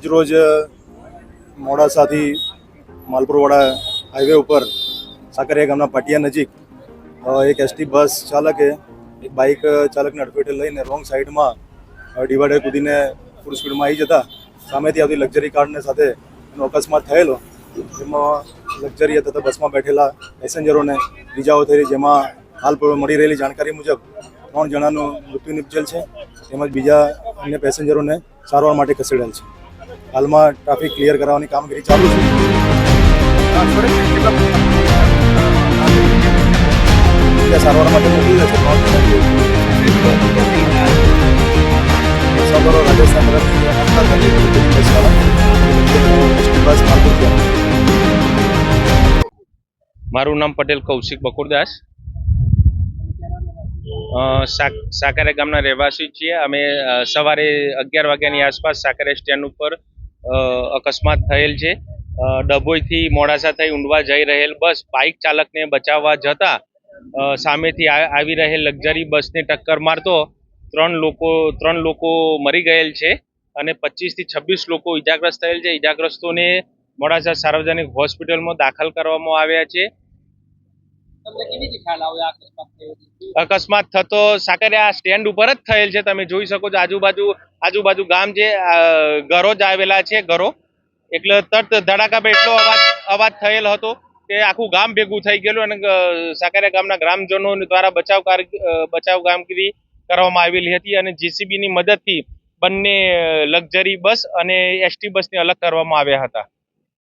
આજ રોજ મોડાસાથી માલપુરવાડા હાઈવે ઉપર સાકરિયા ગામના પાટિયા નજીક એક એસટી બસ ચાલકે એક બાઇક ચાલકને અડફેટે લઈને રોંગ સાઈડમાં ડિવાઈડર કૂદીને ફૂલ સ્પીડમાં આવી જતા સામેથી આવતી લક્ઝરી કારને સાથે એનો અકસ્માત થયેલો, જેમાં લક્ઝરી તથા બસમાં બેઠેલા પેસેન્જરોને ઈજાઓ થઈ, જેમાં હાલ મળી રહેલી જાણકારી મુજબ 3 જણાનું મૃત્યુ નિપજેલ છે, તેમજ બીજા અન્ય પેસેન્જરોને સારવાર માટે ખસેડેલ છે. હાલમાં ટ્રાફિક ક્લિયર કરાવવાની કામગીરી ચાલુ છે. સારવાર માટે મોકલી છે. મુસાફરો રાજસ્થાન તરફથી. મારું નામ પટેલ કૌશિક બકુરદાસ, સાકરિયા ગામના રહેવાસી છીએ. અમે સવારે 11 વાગ્યાની આસપાસ સાકરિયા સ્ટેન્ડ ઉપર અકસ્માત થયેલ છે. ડભોઈથી મોડાસા થઈ ઊંડવા જઈ રહેલ બસ બાઇક ચાલકને બચાવવા જતા સામેથી આવી રહેલ લક્ઝરી બસને ટક્કર મારતો 3 લોકો મરી ગયેલ છે અને 25 થી 26 લોકો ઈજાગ્રસ્ત થયેલ છે. ઈજાગ્રસ્તોને મોડાસા સાર્વજનિક હોસ્પિટલમાં દાખલ કરવામાં આવ્યા છે. અકસ્માત થતો સાકરિયા સ્ટેન્ડ ઉપર જ થયેલ છે. તમે જોઈ શકો છો, આજુબાજુ ગામ છે, ઘરો જ આવેલા છે ઘરો, એટલે તરત ધડાકાભેર એટલો અવાજ થયેલ હતો કે આખું ગામ ભેગું થઈ ગયેલું અને સાકરિયા ગામના ગ્રામજનો દ્વારા બચાવ કામગીરી કરવામાં આવેલી હતી અને JCB ની મદદથી બંને લક્ઝરી બસ અને એસટી બસને અલગ કરવામાં આવ્યા હતા.